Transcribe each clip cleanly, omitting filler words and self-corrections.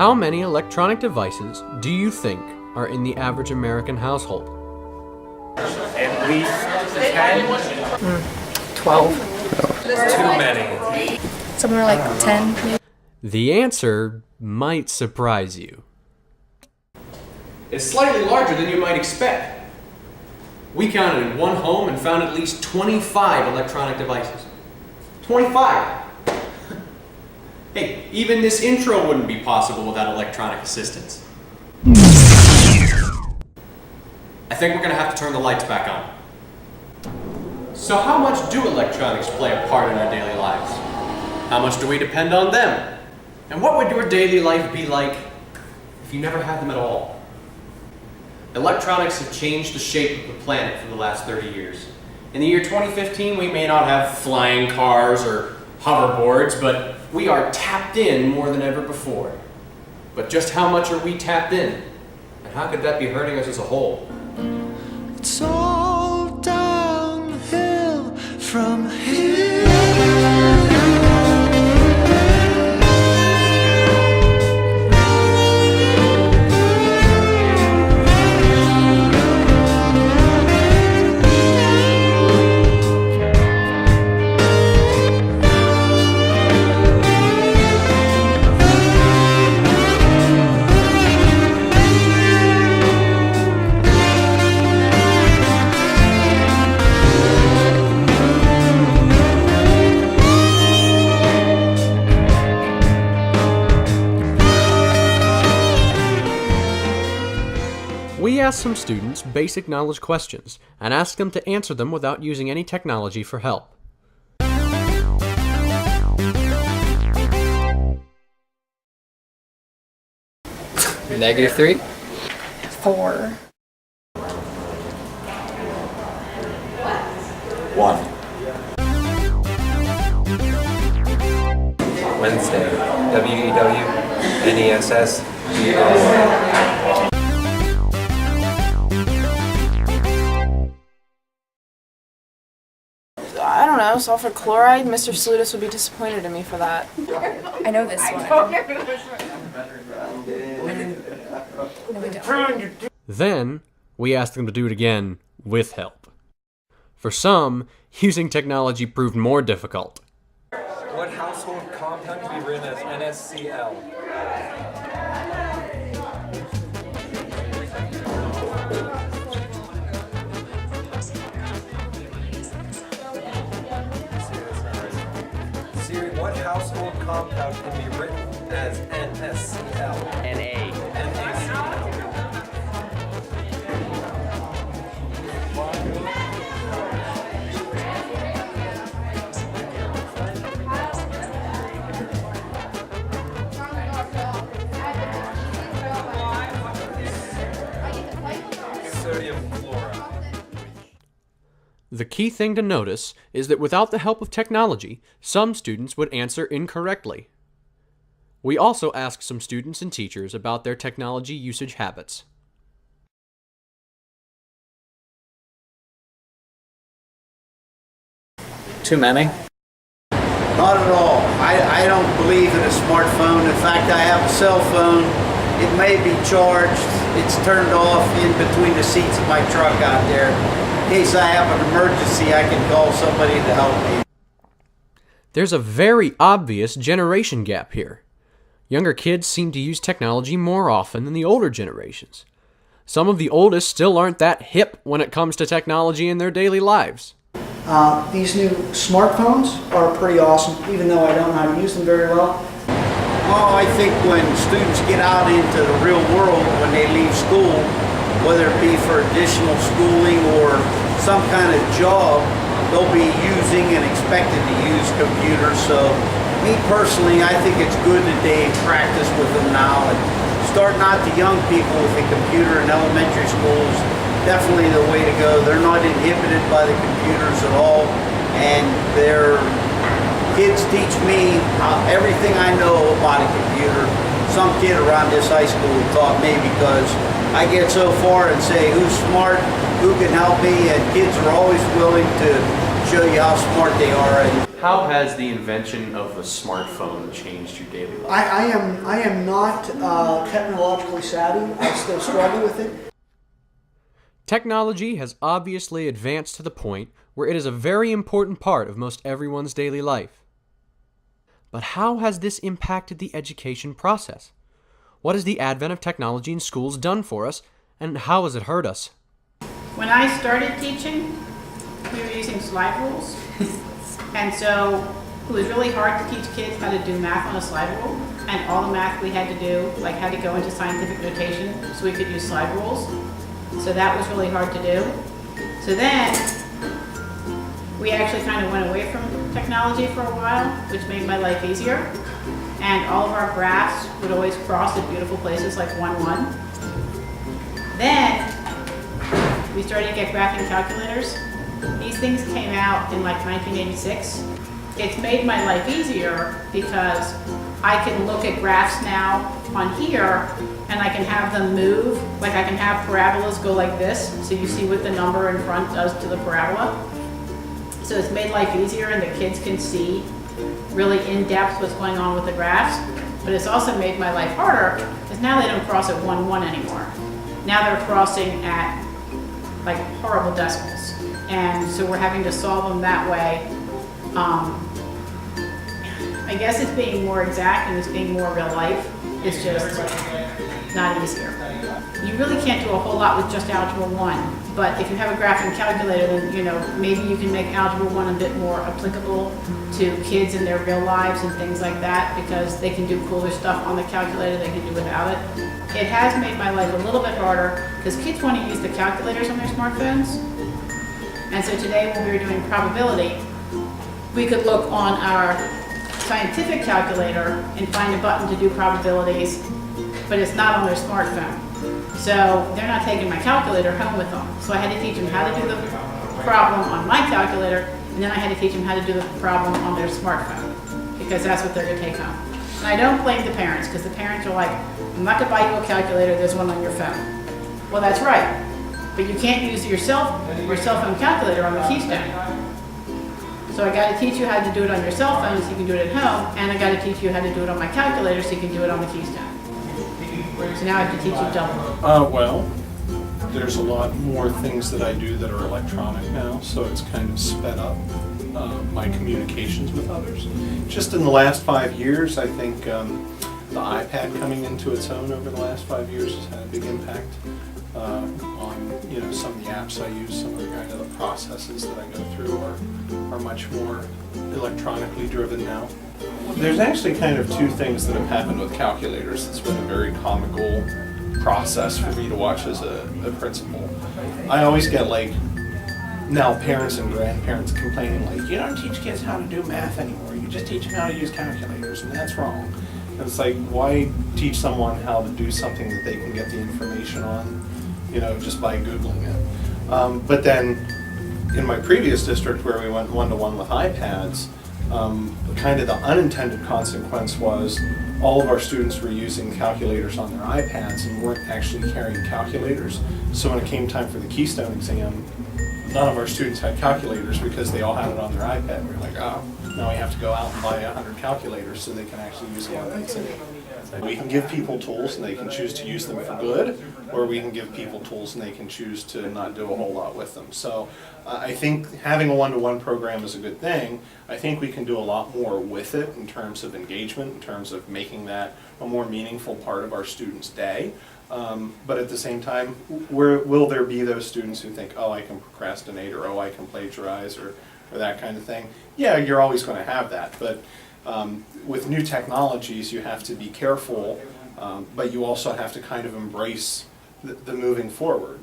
How many electronic devices do you think are in the average American household? At least 10. 12. Too many. Somewhere like 10, maybe. The answer might surprise you. It's slightly larger than you might expect. We counted in one home and found at least 25 electronic devices. 25! Hey, even this intro wouldn't be possible without electronic assistance. I think we're gonna have to turn the lights back on. So how much do electronics play a part in our daily lives? How much do we depend on them? And what would your daily life be like if you never had them at all? Electronics have changed the shape of the planet for the last 30 years. In the year 2015, we may not have flying cars or hoverboards, but we are tapped in more than ever before. But just how much are we tapped in? And how could that be hurting us as a whole? It's all downhill from here. We asked some students basic knowledge questions and asked them to answer them without using any technology for help. -3. 4. 1. Wednesday. W-E-W. N-E-S-S. G-O-Y. I don't know, sulfur chloride. Mr. Salutis would be disappointed in me for that. I know this one. No, we don't. Then, we asked them to do it again with help. For some, using technology proved more difficult. What household compound can be written as NaCl? Siri, what household compound can be written as NaCl? NA. NaCl. Sodium chloride. The key thing to notice is that without the help of technology, some students would answer incorrectly. We also asked some students and teachers about their technology usage habits. Too many? Not at all. I don't believe in a smartphone. In fact, I have a cell phone. It may be charged. It's turned off in between the seats of my truck out there. In case I have an emergency, I can call somebody to help me. There's a very obvious generation gap here. Younger kids seem to use technology more often than the older generations. Some of the oldest still aren't that hip when it comes to technology in their daily lives. These new smartphones are pretty awesome, even though I don't know how to use them very well. Well, I think when students get out into the real world, when they leave school, whether it be for additional schooling or some kind of job, they'll be using and expected to use computers. So me personally, I think it's good that they practice with them now. And starting out the young people with a computer in elementary school is definitely the way to go. They're not inhibited by the computers at all, and their kids teach me everything I know about a computer. Some kid around this high school taught me, because I get so far and say who's smart, who can help me, and kids are always willing to show you how smart they are. And How has the invention of a smartphone changed your daily life? I am not technologically savvy. I still struggle with it. Technology has obviously advanced to the point where it is a very important part of most everyone's daily life. But how has this impacted the education process? What has the advent of technology in schools done for us, and how has it hurt us? When I started teaching, we were using slide rules. And so it was really hard to teach kids how to do math on a slide rule. And all the math we had to do, like had to go into scientific notation so we could use slide rules. So that was really hard to do. So then we actually kind of went away from technology for a while, which made my life easier. And all of our graphs would always cross at beautiful places like 1, 1. Then we started to get graphing calculators. These things came out in like 1986. It's made my life easier because I can look at graphs now on here and I can have them move. Like I can have parabolas go like this, so you see what the number in front does to the parabola. So it's made life easier and the kids can see really in depth what's going on with the graphs. But it's also made my life harder because now they don't cross at 1, 1 anymore. Now they're crossing at like horrible decimals. And so we're having to solve them that way. I guess it's being more exact and it's being more real life. It's just not easier. You really can't do a whole lot with just Algebra 1, but if you have a graphing calculator, then maybe you can make Algebra 1 a bit more applicable to kids in their real lives and things like that, because they can do cooler stuff on the calculator they can do without it. It has made my life a little bit harder because kids want to use the calculators on their smartphones. And so today when we were doing probability, we could look on our scientific calculator and find a button to do probabilities, but it's not on their smartphone. So they're not taking my calculator home with them. So I had to teach them how to do the problem on my calculator, and then I had to teach them how to do the problem on their smartphone, because that's what they're going to take home. And I don't blame the parents, because the parents are like, I'm not going to buy you a calculator, there's one on your phone. Well, that's right. But you can't use your cell phone calculator on the Keystone. So I got to teach you how to do it on your cell phone so you can do it at home, and I got to teach you how to do it on my calculator so you can do it on the Keystone. So now I have to teach you double. Well, there's a lot more things that I do that are electronic now, so it's kind of sped up my communications with others. Just in the last 5 years, I think the iPad coming into its own over the last 5 years has had a big impact on some of the apps I use. Some of the kind of the processes that I go through are much more electronically driven now. There's actually kind of two things that have happened with calculators that's been a very comical process for me to watch as a principal. I always get now parents and grandparents complaining you don't teach kids how to do math anymore, you just teach them how to use calculators, and that's wrong. And it's why teach someone how to do something that they can get the information on, just by Googling it. But then in my previous district where we went one-to-one with iPads, kind of the unintended consequence was all of our students were using calculators on their iPads and weren't actually carrying calculators. So when it came time for the Keystone exam, none of our students had calculators because they all had it on their iPad. We were like, oh, now we have to go out and buy 100 calculators so they can actually use it. We can give people tools and they can choose to use them for good, or we can give people tools and they can choose to not do a whole lot with them. So I think having a one-to-one program is a good thing. I think we can do a lot more with it in terms of engagement, in terms of making that a more meaningful part of our students' day. But at the same time, will there be those students who think, oh, I can procrastinate, or oh, I can plagiarize, or that kind of thing? Yeah, you're always going to have that. But with new technologies, you have to be careful, but you also have to kind of embrace the moving forward.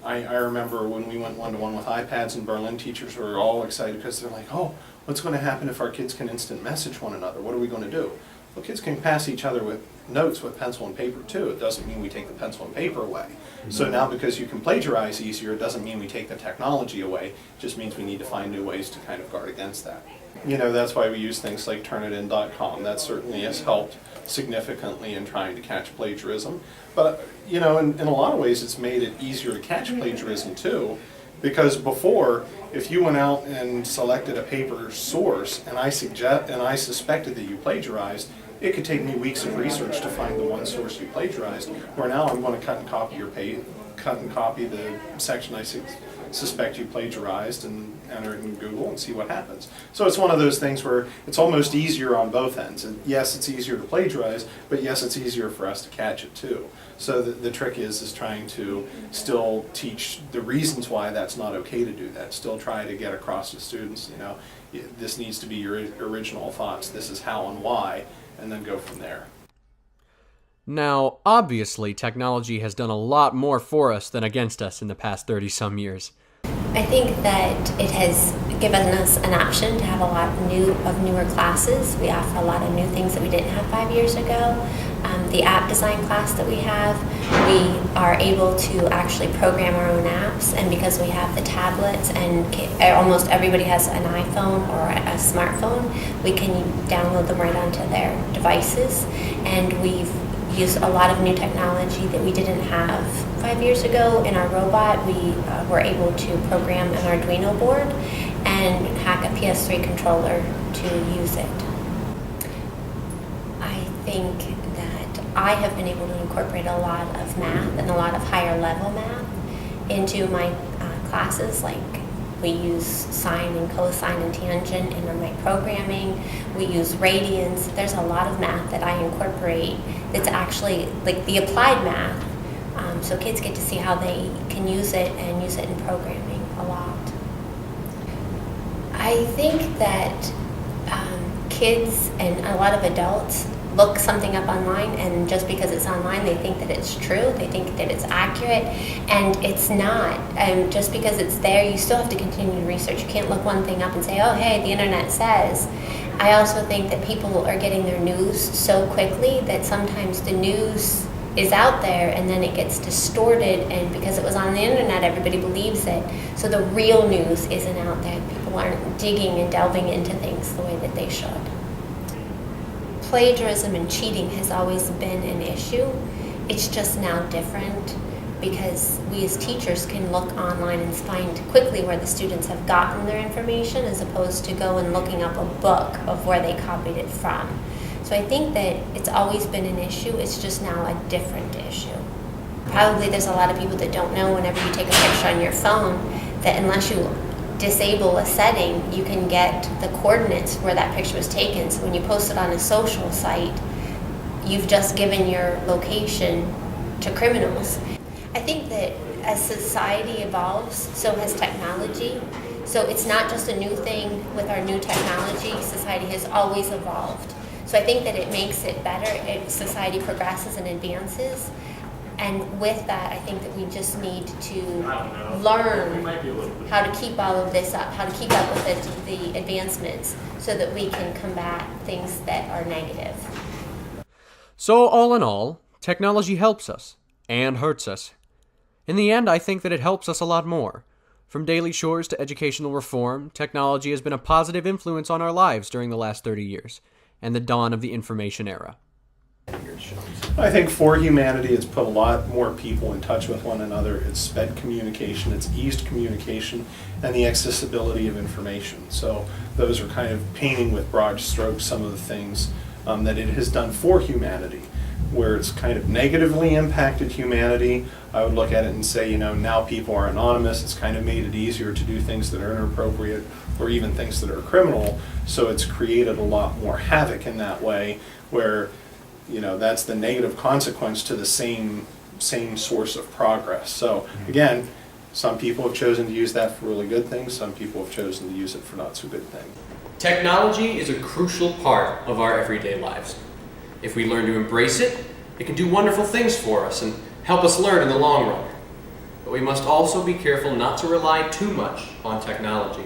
I remember when we went one-to-one with iPads in Berlin, teachers were all excited because they're like, oh, what's going to happen if our kids can instant message one another? What are we going to do? Well, kids can pass each other with notes with pencil and paper too. It doesn't mean we take the pencil and paper away. So now because you can plagiarize easier, it doesn't mean we take the technology away. It just means we need to find new ways to kind of guard against that. That's why we use things like Turnitin.com. That certainly has helped significantly in trying to catch plagiarism. But, in a lot of ways it's made it easier to catch plagiarism too, Because before, if you went out and selected a paper source and I suspected that you plagiarized, it could take me weeks of research to find the one source you plagiarized. Where now I'm going to cut and copy the section I suspect you plagiarized and enter it in Google and see what happens. So it's one of those things where it's almost easier on both ends. And yes, it's easier to plagiarize, but yes, it's easier for us to catch it too. So the trick is trying to still teach the reasons why that's not okay to do that. Still try to get across to students, you know, this needs to be your original thoughts. This is how and why, and then go from there. Now, obviously, technology has done a lot more for us than against us in the past 30-some years. I think that it has given us an option to have a lot of newer classes. We offer a lot of new things that we didn't have 5 years ago. The app design class that we have, we are able to actually program our own apps, and because we have the tablets and almost everybody has an iPhone or a smartphone, we can download them right onto their devices, and we've used a lot of new technology that we didn't have 5 years ago. In our robot, we were able to program an Arduino board and hack a PS3 controller to use it. I think that I have been able to incorporate a lot of math and a lot of higher level math into my classes. Like, we use sine and cosine and tangent in my programming. We use radians. There's a lot of math that I incorporate that's actually like the applied math. So kids get to see how they can use it and use it in programming a lot. I think that kids and a lot of adults look something up online, and just because it's online they think that it's true, they think that it's accurate, and it's not. And just because it's there, you still have to continue to research. You can't look one thing up and say, oh hey, the internet says. I also think that people are getting their news so quickly that sometimes the news is out there and then it gets distorted, and because it was on the internet everybody believes it. So the real news isn't out there. People aren't digging and delving into things the way that they should. Plagiarism and cheating has always been an issue. It's just now different because we as teachers can look online and find quickly where the students have gotten their information, as opposed to go and looking up a book of where they copied it from. So I think that it's always been an issue, it's just now a different issue. Probably there's a lot of people that don't know whenever you take a picture on your phone that unless you disable a setting, you can get the coordinates where that picture was taken. So when you post it on a social site, you've just given your location to criminals. I think that as society evolves, so has technology. So it's not just a new thing with our new technology. Society has always evolved. So I think that it makes it better. Society progresses and advances. And with that, I think that we just need to learn how to keep all of this up, how to keep up with the advancements so that we can combat things that are negative. So all in all, technology helps us and hurts us. In the end, I think that it helps us a lot more. From daily chores to educational reform, technology has been a positive influence on our lives during the last 30 years and the dawn of the information era. I think for humanity, it's put a lot more people in touch with one another. It's sped communication, it's eased communication, and the accessibility of information. So those are kind of painting with broad strokes some of the things that it has done for humanity. Where it's kind of negatively impacted humanity, I would look at it and say, you know, now people are anonymous. It's kind of made it easier to do things that are inappropriate or even things that are criminal. So it's created a lot more havoc in that way, where, you know, that's the negative consequence to the same source of progress. So again, some people have chosen to use that for really good things. Some people have chosen to use it for not so good things. Technology is a crucial part of our everyday lives. If we learn to embrace it, it can do wonderful things for us and help us learn in the long run. But we must also be careful not to rely too much on technology.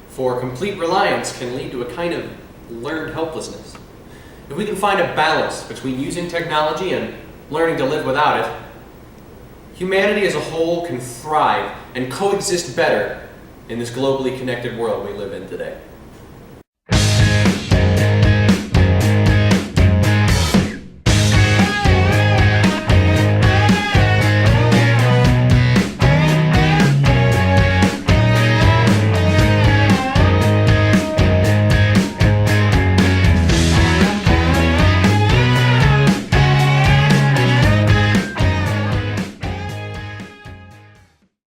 For complete reliance can lead to a kind of learned helplessness. If we can find a balance between using technology and learning to live without it, humanity as a whole can thrive and coexist better in this globally connected world we live in today.